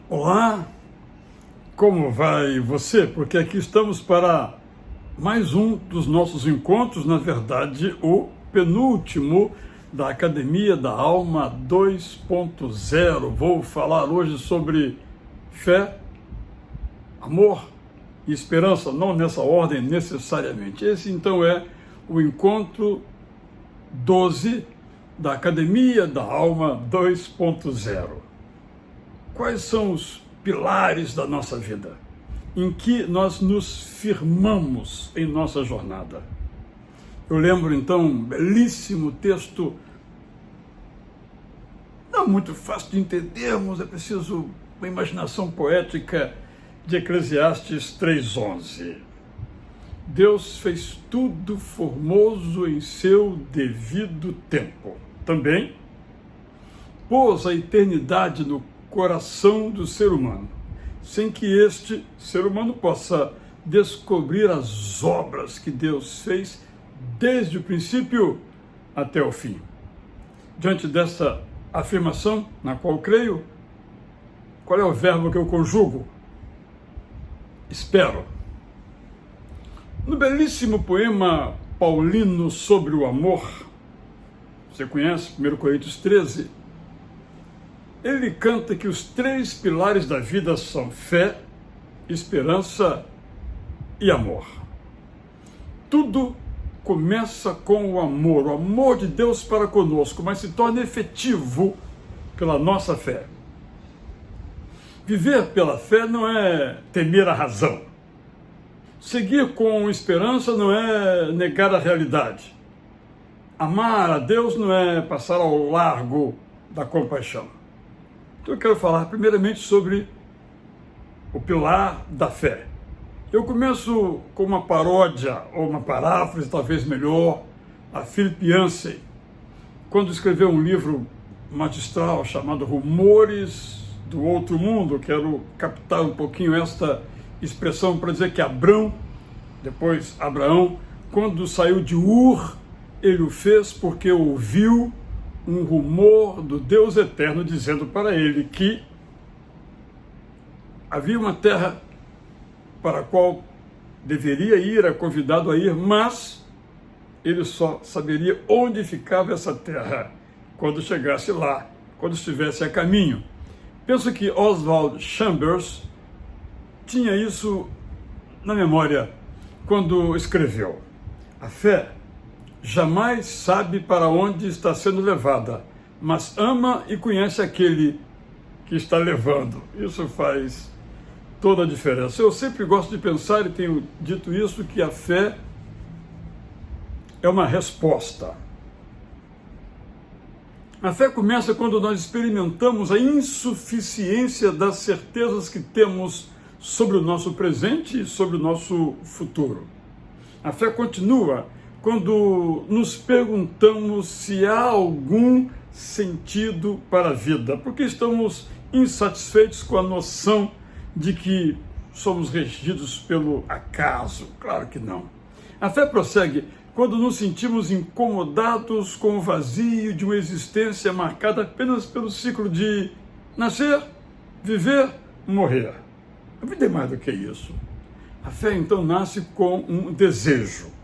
Olá, como vai você? Porque aqui estamos para mais um dos nossos encontros, na verdade, o penúltimo da Academia da Alma 2.0. Vou falar hoje sobre fé, amor e esperança, não nessa ordem necessariamente. Esse então é o encontro 12 da Academia da Alma 2.0. Quais são os pilares da nossa vida, em que nós nos firmamos em nossa jornada? Eu lembro então um belíssimo texto, não muito fácil de entendermos, é preciso uma imaginação poética, de Eclesiastes 3:11. Deus fez tudo formoso em seu devido tempo. Também pôs a eternidade no coração do ser humano, sem que este ser humano possa descobrir as obras que Deus fez desde o princípio até o fim. Diante dessa afirmação, na qual creio, qual é o verbo que eu conjugo? Espero. No belíssimo poema paulino sobre o amor, você conhece, 1 Coríntios 13, ele canta que os três pilares da vida são fé, esperança e amor. Tudo começa com o amor de Deus para conosco, mas se torna efetivo pela nossa fé. Viver pela fé não é temer a razão. Seguir com esperança não é negar a realidade. Amar a Deus não é passar ao largo da compaixão. Então eu quero falar primeiramente sobre o pilar da fé. Eu começo com uma paródia, ou uma paráfrase, talvez melhor, a Philip Yancey, quando escreveu um livro magistral chamado Rumores do Outro Mundo. Quero captar um pouquinho esta expressão para dizer que Abrão, depois Abraão, quando saiu de Ur, ele o fez porque ouviu um rumor do Deus eterno dizendo para ele que havia uma terra para a qual deveria ir, era convidado a ir, mas ele só saberia onde ficava essa terra quando chegasse lá, quando estivesse a caminho. Penso que Oswald Chambers tinha isso na memória quando escreveu: a fé jamais sabe para onde está sendo levada, mas ama e conhece aquele que está levando. Isso faz toda a diferença. Eu sempre gosto de pensar, e tenho dito isso, que a fé é uma resposta. A fé começa quando nós experimentamos a insuficiência das certezas que temos sobre o nosso presente e sobre o nosso futuro. A fé continua quando nos perguntamos se há algum sentido para a vida, porque estamos insatisfeitos com a noção de que somos regidos pelo acaso. Claro que não. A fé prossegue quando nos sentimos incomodados com o vazio de uma existência marcada apenas pelo ciclo de nascer, viver, morrer. A vida é mais do que isso. A fé então nasce com um desejo.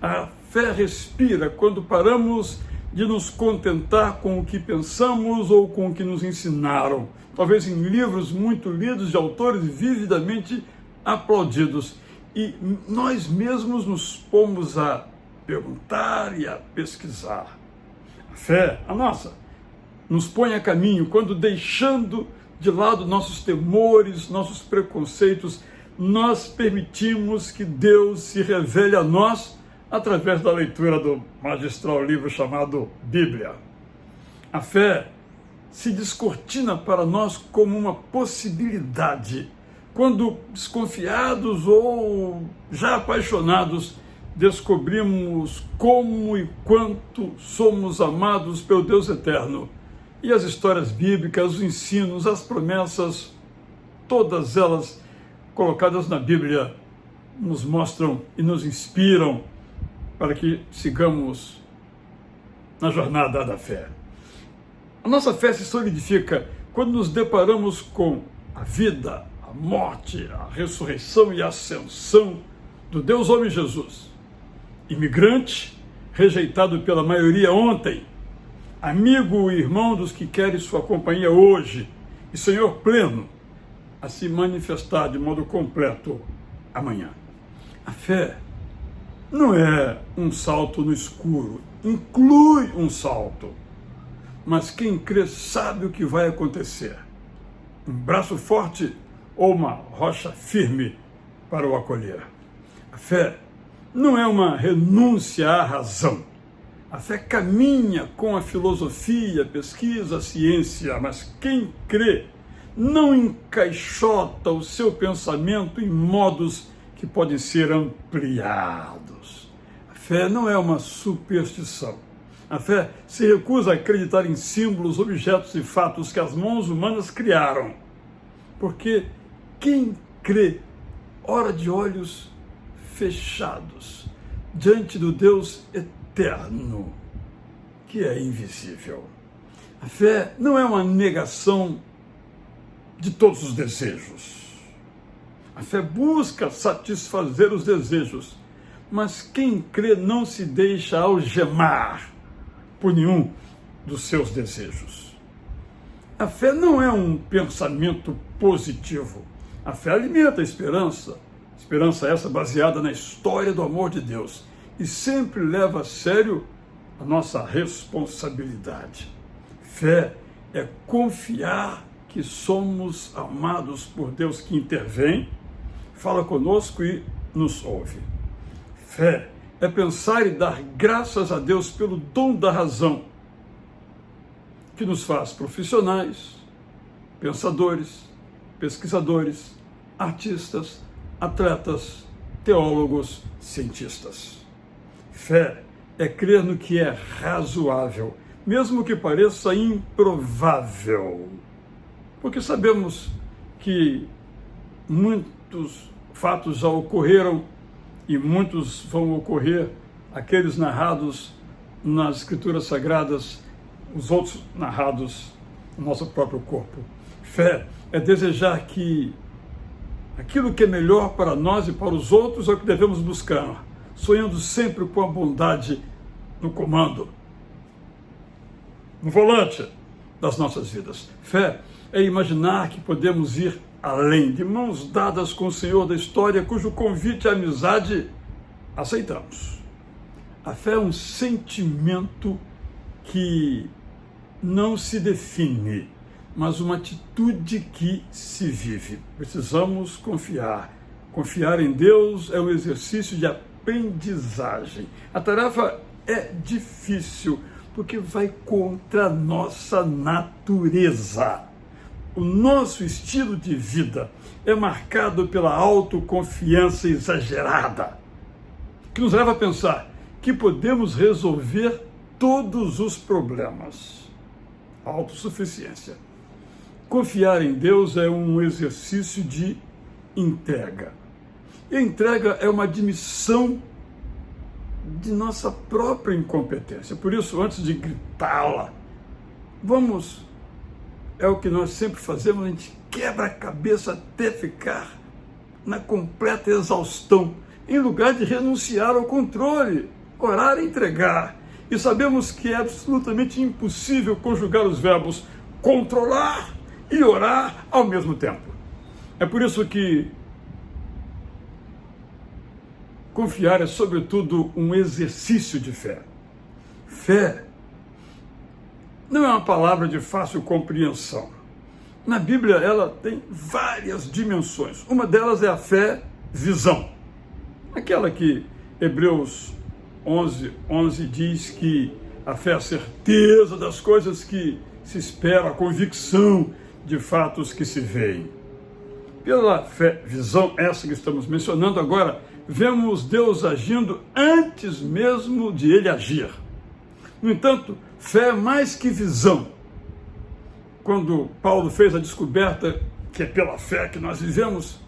A fé respira quando paramos de nos contentar com o que pensamos ou com o que nos ensinaram, talvez em livros muito lidos de autores vividamente aplaudidos, e nós mesmos nos pomos a perguntar e a pesquisar. A fé, a nossa, nos põe a caminho quando, deixando de lado nossos temores, nossos preconceitos, nós permitimos que Deus se revele a nós através da leitura do magistral livro chamado Bíblia. A fé se descortina para nós como uma possibilidade, quando desconfiados ou já apaixonados, descobrimos como e quanto somos amados pelo Deus eterno. E as histórias bíblicas, os ensinos, as promessas, todas elas colocadas na Bíblia, nos mostram e nos inspiram para que sigamos na jornada da fé. A nossa fé se solidifica quando nos deparamos com a vida, a morte, a ressurreição e a ascensão do Deus homem Jesus. Imigrante, rejeitado pela maioria ontem, amigo e irmão dos que querem sua companhia hoje, e Senhor pleno a se manifestar de modo completo amanhã. A fé não é um salto no escuro, inclui um salto, mas quem crê sabe o que vai acontecer. Um braço forte ou uma rocha firme para o acolher. A fé não é uma renúncia à razão. A fé caminha com a filosofia, a pesquisa, a ciência, mas quem crê não encaixota o seu pensamento em modos que podem ser ampliados. A fé não é uma superstição. A fé se recusa a acreditar em símbolos, objetos e fatos que as mãos humanas criaram. Porque quem crê ora de olhos fechados diante do Deus eterno, que é invisível. A fé não é uma negação de todos os desejos. A fé busca satisfazer os desejos, mas quem crê não se deixa algemar por nenhum dos seus desejos. A fé não é um pensamento positivo. A fé alimenta a esperança. Esperança essa baseada na história do amor de Deus e sempre leva a sério a nossa responsabilidade. Fé é confiar que somos amados por Deus que intervém, fala conosco e nos ouve. Fé é pensar e dar graças a Deus pelo dom da razão, que nos faz profissionais, pensadores, pesquisadores, artistas, atletas, teólogos, cientistas. Fé é crer no que é razoável, mesmo que pareça improvável. Porque sabemos que muitos fatos já ocorreram e muitos vão ocorrer, aqueles narrados nas Escrituras Sagradas, os outros narrados no nosso próprio corpo. Fé é desejar que aquilo que é melhor para nós e para os outros é o que devemos buscar, sonhando sempre com a bondade no comando, no volante das nossas vidas. Fé é imaginar que podemos ir além, de mãos dadas com o Senhor da história, cujo convite à amizade aceitamos. A fé é um sentimento que não se define, mas uma atitude que se vive. Precisamos confiar. Confiar em Deus é um exercício de aprendizagem. A tarefa é difícil, porque vai contra a nossa natureza. O nosso estilo de vida é marcado pela autoconfiança exagerada, que nos leva a pensar que podemos resolver todos os problemas. Autossuficiência. Confiar em Deus é um exercício de entrega. E a entrega é uma admissão de nossa própria incompetência. Por isso, antes de gritá-la, é o que nós sempre fazemos, a gente quebra a cabeça até ficar na completa exaustão, em lugar de renunciar ao controle, orar e entregar. E sabemos que é absolutamente impossível conjugar os verbos controlar e orar ao mesmo tempo. É por isso que confiar é, sobretudo, um exercício de fé. Fé não é uma palavra de fácil compreensão. Na Bíblia, ela tem várias dimensões. Uma delas é a fé-visão. Aquela que Hebreus 11 diz que a fé é a certeza das coisas que se esperam, a convicção de fatos que se veem. Pela fé-visão, essa que estamos mencionando agora, vemos Deus agindo antes mesmo de ele agir. No entanto, fé é mais que visão. Quando Paulo fez a descoberta que é pela fé que nós vivemos,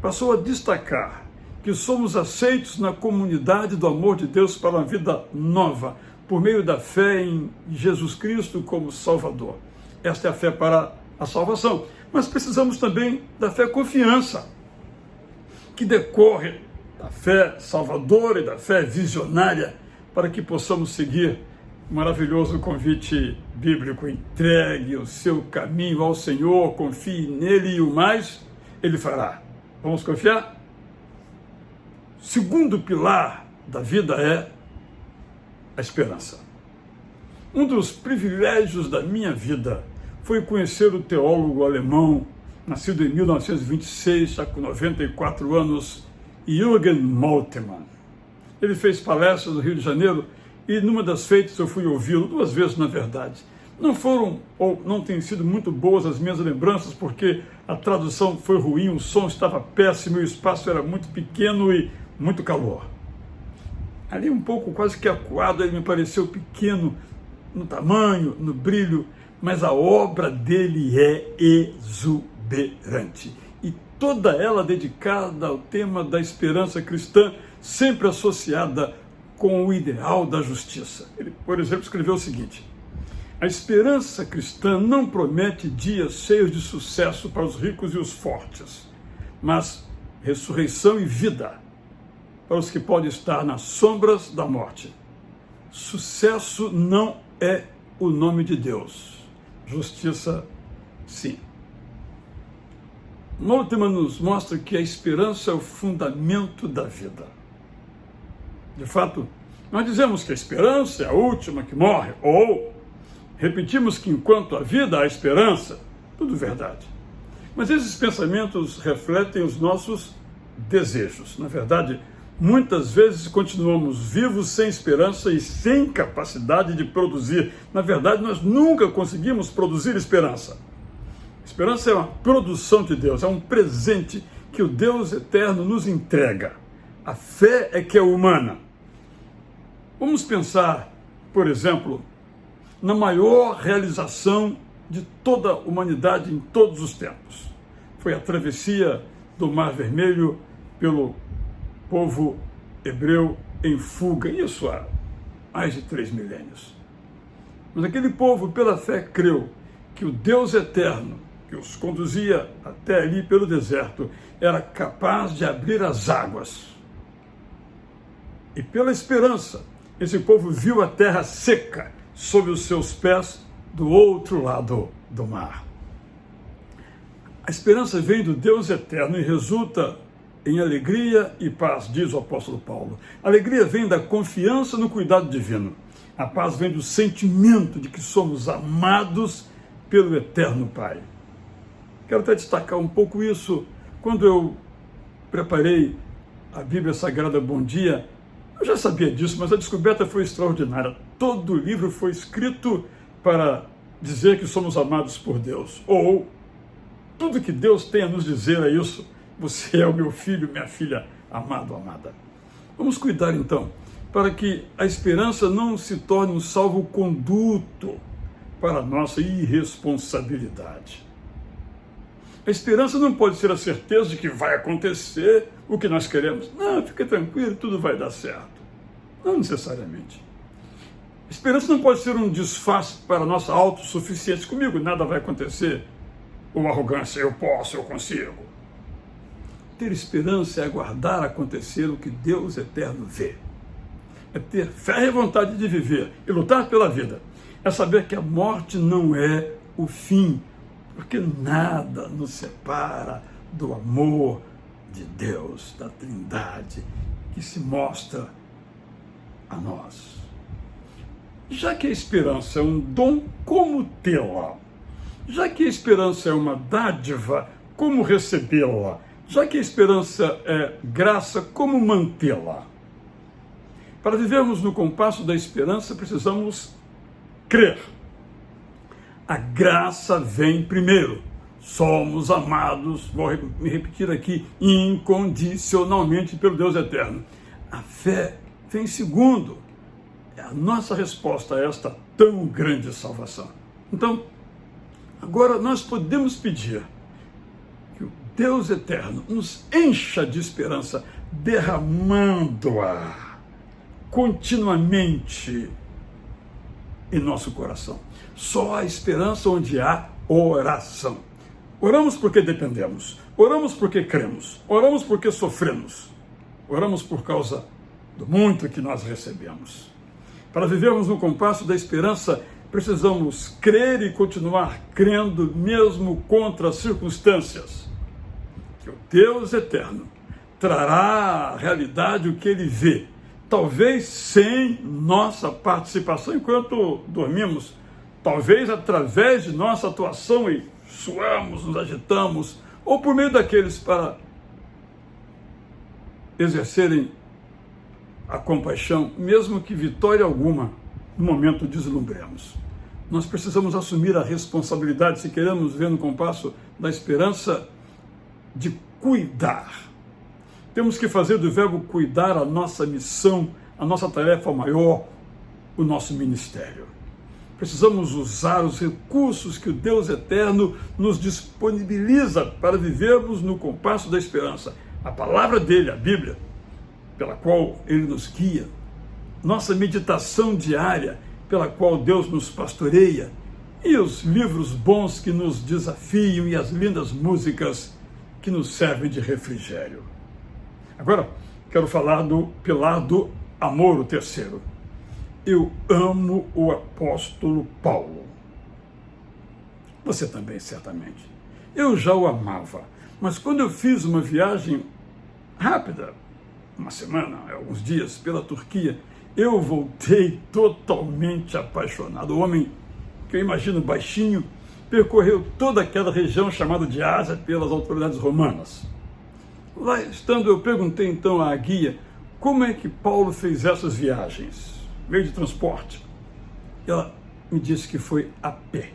passou a destacar que somos aceitos na comunidade do amor de Deus para uma vida nova, por meio da fé em Jesus Cristo como Salvador. Esta é a fé para a salvação. Mas precisamos também da fé confiança, que decorre da fé salvadora e da fé visionária, para que possamos seguir o maravilhoso convite bíblico: entregue o seu caminho ao Senhor, confie nele e o mais ele fará. Vamos confiar? Segundo pilar da vida é a esperança. Um dos privilégios da minha vida foi conhecer o teólogo alemão, nascido em 1926, já com 94 anos, Jürgen Moltmann. Ele fez palestras no Rio de Janeiro e numa das feitas eu fui ouvi-lo, 2 vezes na verdade. Não foram, ou não têm sido muito boas as minhas lembranças, porque a tradução foi ruim, o som estava péssimo, o espaço era muito pequeno e muito calor. Ali um pouco quase que acuado, ele me pareceu pequeno no tamanho, no brilho, mas a obra dele é exuberante. E toda ela dedicada ao tema da esperança cristã, sempre associada com o ideal da justiça. Ele, por exemplo, escreveu o seguinte: a esperança cristã não promete dias cheios de sucesso para os ricos e os fortes, mas ressurreição e vida para os que podem estar nas sombras da morte. Sucesso não é o nome de Deus. Justiça, sim. Moltmann nos mostra que a esperança é o fundamento da vida. De fato, nós dizemos que a esperança é a última que morre, ou repetimos que enquanto há vida há esperança. Tudo verdade. Mas esses pensamentos refletem os nossos desejos. Na verdade, muitas vezes continuamos vivos sem esperança e sem capacidade de produzir. Na verdade, nós nunca conseguimos produzir esperança. Esperança é uma produção de Deus, é um presente que o Deus eterno nos entrega. A fé é que é humana. Vamos pensar, por exemplo, na maior realização de toda a humanidade em todos os tempos. Foi a travessia do Mar Vermelho pelo povo hebreu em fuga, isso há mais de 3 milênios. Mas aquele povo, pela fé, creu que o Deus eterno, que os conduzia até ali pelo deserto, era capaz de abrir as águas. E pela esperança, esse povo viu a terra seca sob os seus pés do outro lado do mar. A esperança vem do Deus eterno e resulta em alegria e paz, diz o apóstolo Paulo. A alegria vem da confiança no cuidado divino. A paz vem do sentimento de que somos amados pelo eterno Pai. Quero até destacar um pouco isso. Quando eu preparei a Bíblia Sagrada Bom Dia, eu já sabia disso, mas a descoberta foi extraordinária. Todo o livro foi escrito para dizer que somos amados por Deus. Ou, tudo que Deus tem a nos dizer é isso: você é o meu filho, minha filha, amado, amada. Vamos cuidar então, para que a esperança não se torne um salvo-conduto para a nossa irresponsabilidade. A esperança não pode ser a certeza de que vai acontecer o que nós queremos. Não, fica tranquilo, tudo vai dar certo. Não necessariamente. A esperança não pode ser um disfarce para a nossa autossuficiência. Comigo nada vai acontecer. Ou arrogância, eu posso, eu consigo. Ter esperança é aguardar acontecer o que Deus eterno vê. É ter fé e vontade de viver e lutar pela vida. É saber que a morte não é o fim, porque nada nos separa do amor de Deus, da Trindade, que se mostra a nós. Já que a esperança é um dom, como tê-la? Já que a esperança é uma dádiva, como recebê-la? Já que a esperança é graça, como mantê-la? Para vivermos no compasso da esperança, precisamos crer. A graça vem primeiro. Somos amados, vou me repetir aqui, incondicionalmente pelo Deus eterno. A fé vem segundo. É a nossa resposta a esta tão grande salvação. Então, agora nós podemos pedir que o Deus eterno nos encha de esperança, derramando-a continuamente em nosso coração. Só há esperança onde há oração. Oramos porque dependemos, oramos porque cremos, oramos porque sofremos, oramos por causa do muito que nós recebemos. Para vivermos no compasso da esperança, precisamos crer e continuar crendo, mesmo contra as circunstâncias, que o Deus eterno trará à realidade o que ele vê, talvez sem nossa participação enquanto dormimos, talvez através de nossa atuação e suamos, nos agitamos, ou por meio daqueles para exercerem a compaixão, mesmo que vitória alguma no momento deslumbremos. Nós precisamos assumir a responsabilidade, se queremos ver no compasso da esperança, de cuidar. Temos que fazer do verbo cuidar a nossa missão, a nossa tarefa maior, o nosso ministério. Precisamos usar os recursos que o Deus eterno nos disponibiliza para vivermos no compasso da esperança. A palavra dele, a Bíblia, pela qual ele nos guia, nossa meditação diária, pela qual Deus nos pastoreia, e os livros bons que nos desafiam e as lindas músicas que nos servem de refrigério. Agora, quero falar do pilar do amor, o terceiro. Eu amo o apóstolo Paulo. Você também, certamente. Eu já o amava, mas quando eu fiz uma viagem rápida, uma semana, alguns dias, pela Turquia, eu voltei totalmente apaixonado. O homem, que eu imagino baixinho, percorreu toda aquela região chamada de Ásia pelas autoridades romanas. Lá estando, eu perguntei então à guia como é que Paulo fez essas viagens, meio de transporte. Ela me disse que foi a pé,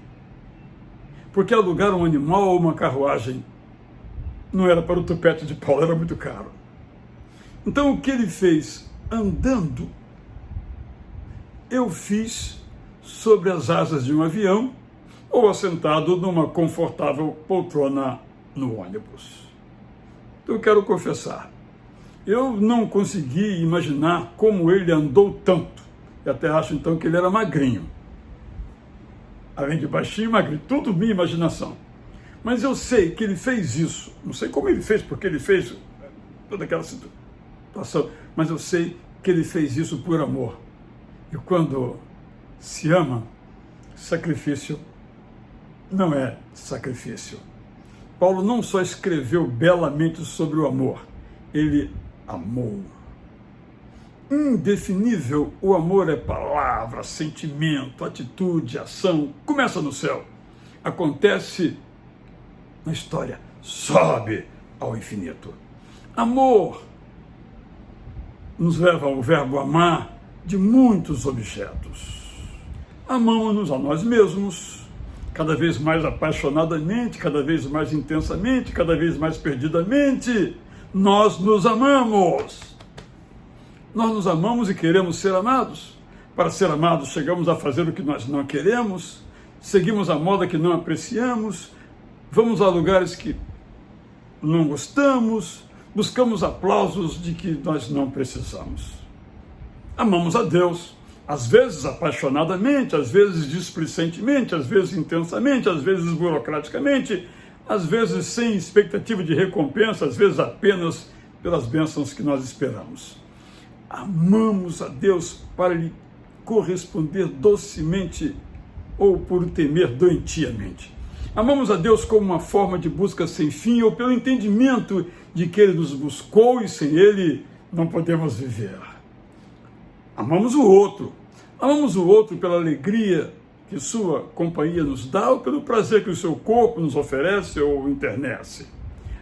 porque alugar um animal ou uma carruagem não era para o tupete de Paulo, era muito caro. Então o que ele fez andando, eu fiz sobre as asas de um avião ou assentado numa confortável poltrona no ônibus. Eu quero confessar, eu não consegui imaginar como ele andou tanto. E até acho então que ele era magrinho. Além de baixinho e magrinho, tudo minha imaginação. Mas eu sei que ele fez isso, não sei como ele fez, porque ele fez toda aquela situação, mas eu sei que ele fez isso por amor. E quando se ama, sacrifício não é sacrifício. Paulo não só escreveu belamente sobre o amor, ele amou. Indefinível, o amor é palavra, sentimento, atitude, ação. Começa no céu, acontece na história, sobe ao infinito. Amor nos leva ao verbo amar de muitos objetos. Amamos-nos a nós mesmos, cada vez mais apaixonadamente, cada vez mais intensamente, cada vez mais perdidamente. Nós nos amamos. Nós nos amamos e queremos ser amados. Para ser amados, chegamos a fazer o que nós não queremos, seguimos a moda que não apreciamos, vamos a lugares que não gostamos, buscamos aplausos de que nós não precisamos. Amamos a Deus, às vezes apaixonadamente, às vezes displicentemente, às vezes intensamente, às vezes burocraticamente, às vezes sem expectativa de recompensa, às vezes apenas pelas bênçãos que nós esperamos. Amamos a Deus para lhe corresponder docemente ou por o temer doentiamente. Amamos a Deus como uma forma de busca sem fim ou pelo entendimento de que Ele nos buscou e sem Ele não podemos viver. Amamos o outro pela alegria que sua companhia nos dá ou pelo prazer que o seu corpo nos oferece ou internece.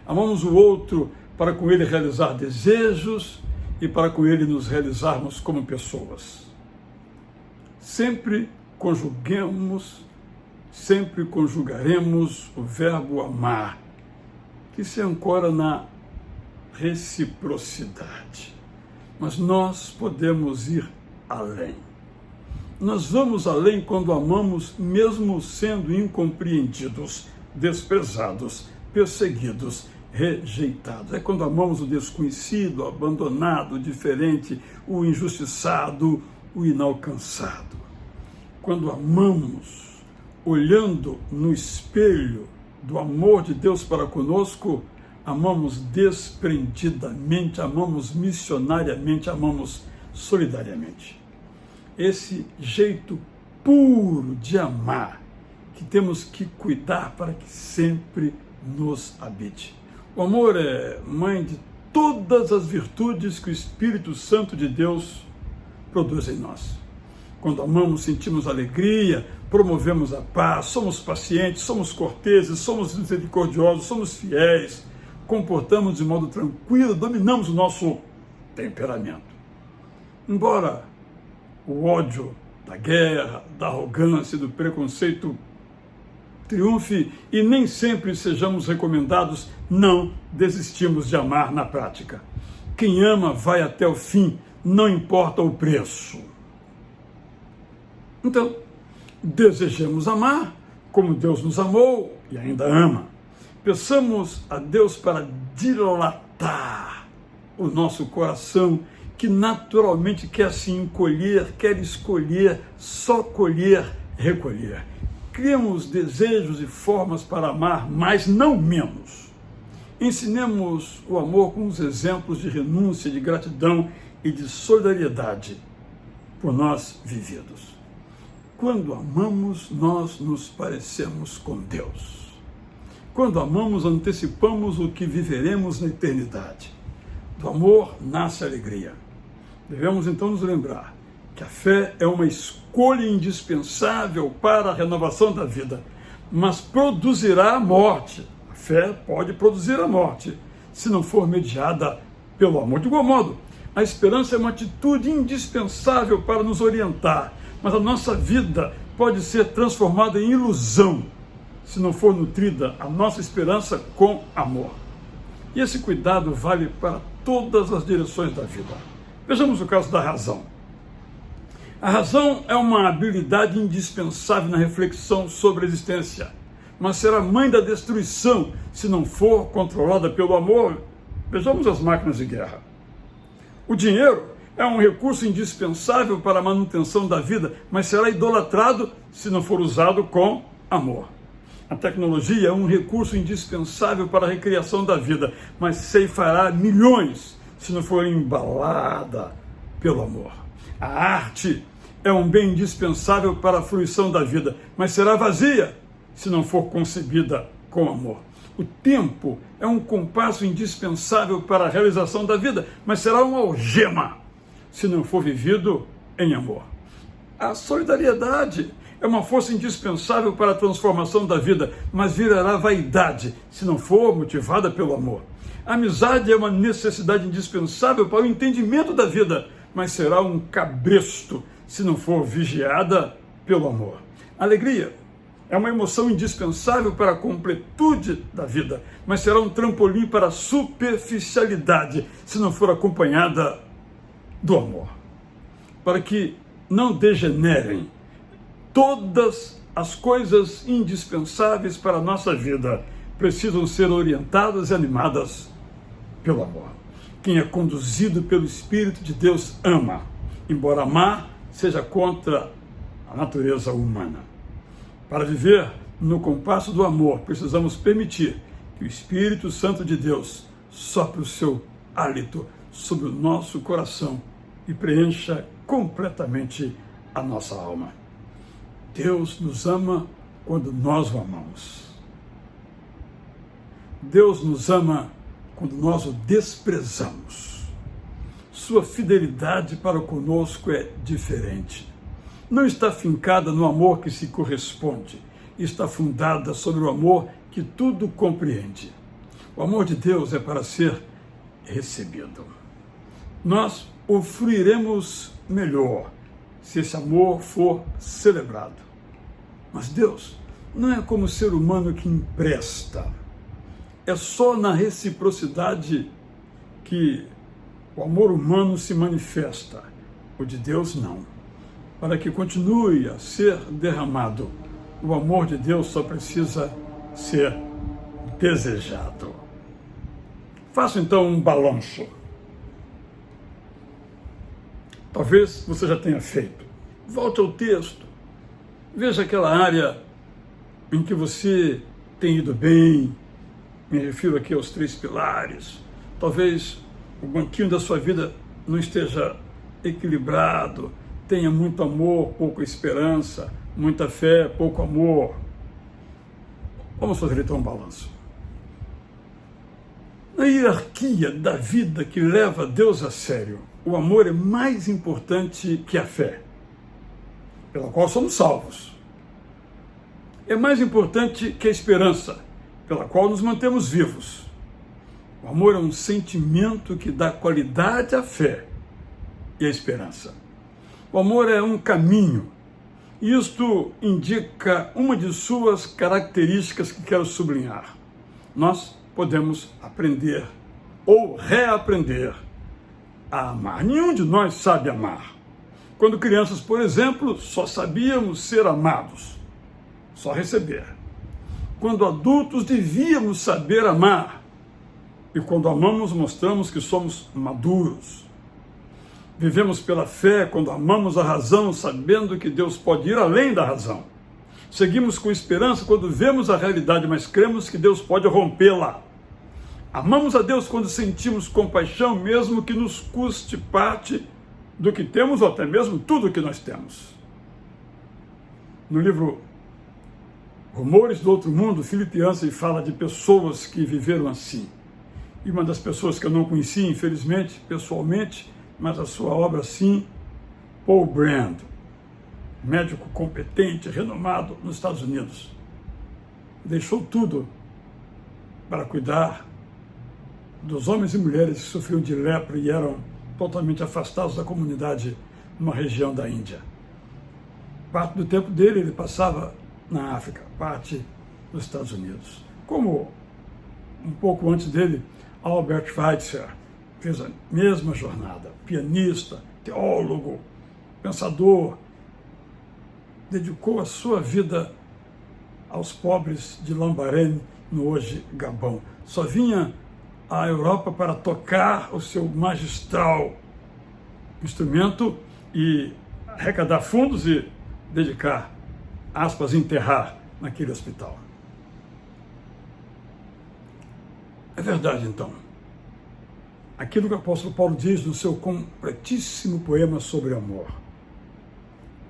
Amamos o outro para com ele realizar desejos e para com ele nos realizarmos como pessoas. Sempre conjugaremos o verbo amar, que se ancora na reciprocidade. Mas nós podemos ir além. Nós vamos além quando amamos, mesmo sendo incompreendidos, desprezados, perseguidos, rejeitados. É quando amamos o desconhecido, o abandonado, o diferente, o injustiçado, o inalcançado. Quando amamos, olhando no espelho do amor de Deus para conosco, amamos desprendidamente, amamos missionariamente, amamos solidariamente. Esse jeito puro de amar que temos que cuidar para que sempre nos habite. O amor é mãe de todas as virtudes que o Espírito Santo de Deus produz em nós. Quando amamos, sentimos alegria, promovemos a paz, somos pacientes, somos corteses, somos misericordiosos, somos fiéis, comportamos de modo tranquilo, dominamos o nosso temperamento. Embora o ódio da guerra, da arrogância, do preconceito triunfe e nem sempre sejamos recomendados, não desistimos de amar na prática. Quem ama vai até o fim, não importa o preço. Então, desejemos amar como Deus nos amou e ainda ama. Peçamos a Deus para dilatar o nosso coração, que naturalmente quer se encolher, quer escolher, só colher, recolher. Criemos desejos e formas para amar, mas não menos. Ensinemos o amor com os exemplos de renúncia, de gratidão e de solidariedade por nós vividos. Quando amamos, nós nos parecemos com Deus. Quando amamos, antecipamos o que viveremos na eternidade. Do amor nasce a alegria. Devemos então nos lembrar que a fé é uma escolha indispensável para a renovação da vida, mas produzirá a morte. A fé pode produzir a morte, se não for mediada pelo amor. De igual modo, a esperança é uma atitude indispensável para nos orientar, mas a nossa vida pode ser transformada em ilusão, se não for nutrida a nossa esperança com amor. E esse cuidado vale para todas as direções da vida. Vejamos o caso da razão. A razão é uma habilidade indispensável na reflexão sobre a existência, mas será mãe da destruição se não for controlada pelo amor. Vejamos as máquinas de guerra. O dinheiro é um recurso indispensável para a manutenção da vida, mas será idolatrado se não for usado com amor. A tecnologia é um recurso indispensável para a recriação da vida, mas ceifará milhões se não for embalada pelo amor. A arte é um bem indispensável para a fruição da vida, mas será vazia se não for concebida com amor. O tempo é um compasso indispensável para a realização da vida, mas será uma algema se não for vivido em amor. A solidariedade é uma força indispensável para a transformação da vida, mas virará vaidade se não for motivada pelo amor. A amizade é uma necessidade indispensável para o entendimento da vida, mas será um cabresto se não for vigiada pelo amor. A alegria é uma emoção indispensável para a completude da vida, mas será um trampolim para a superficialidade se não for acompanhada do amor. Para que não degenerem todas as coisas indispensáveis para a nossa vida, precisam ser orientadas e animadas pelo amor. Quem é conduzido pelo Espírito de Deus ama, embora amar seja contra a natureza humana. Para viver no compasso do amor, precisamos permitir que o Espírito Santo de Deus sopre o seu hálito sobre o nosso coração e preencha completamente a nossa alma. Deus nos ama quando nós o amamos. Deus nos ama quando nós o desprezamos. Sua fidelidade para conosco é diferente. Não está fincada no amor que se corresponde, está fundada sobre o amor que tudo compreende. O amor de Deus é para ser recebido. Nós o fruiremos melhor se esse amor for celebrado. Mas Deus não é como o ser humano que empresta. É só na reciprocidade que o amor humano se manifesta. O de Deus não. Para que continue a ser derramado, o amor de Deus só precisa ser desejado. Faça então um balanço. Talvez você já tenha feito. Volte ao texto. Veja aquela área em que você tem ido bem, me refiro aqui aos 3 pilares. Talvez o banquinho da sua vida não esteja equilibrado, tenha muito amor, pouca esperança, muita fé, pouco amor. Vamos fazer então um balanço. Na hierarquia da vida que leva Deus a sério, o amor é mais importante que a fé, pela qual somos salvos. É mais importante que a esperança, pela qual nos mantemos vivos. O amor é um sentimento que dá qualidade à fé e à esperança. O amor é um caminho. Isto indica uma de suas características que quero sublinhar. Nós podemos aprender ou reaprender a amar. Nenhum de nós sabe amar. Quando crianças, por exemplo, só sabíamos ser amados, só receber. Quando adultos, devíamos saber amar. E quando amamos, mostramos que somos maduros. Vivemos pela fé quando amamos a razão, sabendo que Deus pode ir além da razão. Seguimos com esperança quando vemos a realidade, mas cremos que Deus pode rompê-la. Amamos a Deus quando sentimos compaixão, mesmo que nos custe parte do que temos ou até mesmo tudo o que nós temos. No livro Rumores do Outro Mundo, Philip Yancey fala de pessoas que viveram assim. E uma das pessoas que eu não conheci, infelizmente, pessoalmente, mas a sua obra sim, Paul Brand, médico competente, renomado nos Estados Unidos. Deixou tudo para cuidar dos homens e mulheres que sofriam de lepra e eram totalmente afastados da comunidade numa região da Índia. Parte do tempo dele ele passava na África, parte nos Estados Unidos. Como um pouco antes dele, Albert Schweitzer fez a mesma jornada, pianista, teólogo, pensador, dedicou a sua vida aos pobres de Lambaréné, no hoje Gabão. Só vinha à Europa para tocar o seu magistral instrumento e arrecadar fundos e dedicar, aspas, enterrar naquele hospital. É verdade, então, aquilo que o apóstolo Paulo diz no seu completíssimo poema sobre amor.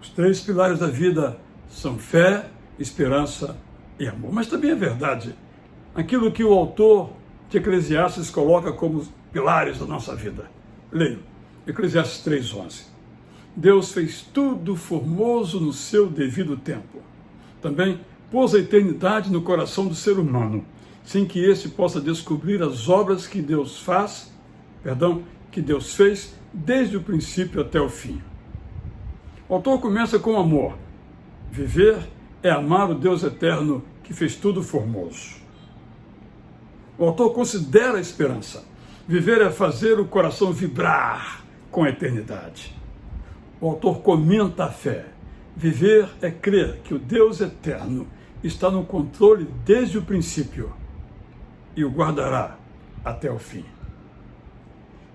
Os 3 pilares da vida são fé, esperança e amor. Mas também é verdade aquilo que o autor de Eclesiastes coloca como os pilares da nossa vida. Leio, Eclesiastes 3:11. Deus fez tudo formoso no seu devido tempo. Também pôs a eternidade no coração do ser humano, sem que esse possa descobrir as obras que Deus que Deus fez desde o princípio até o fim. O autor começa com amor. Viver é amar o Deus eterno que fez tudo formoso. O autor considera a esperança. Viver é fazer o coração vibrar com a eternidade. O autor comenta a fé. Viver é crer que o Deus eterno está no controle desde o princípio e o guardará até o fim.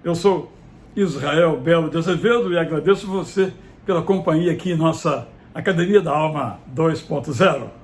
Eu sou Israel Belo de Azevedo e agradeço você pela companhia aqui em nossa Academia da Alma 2.0.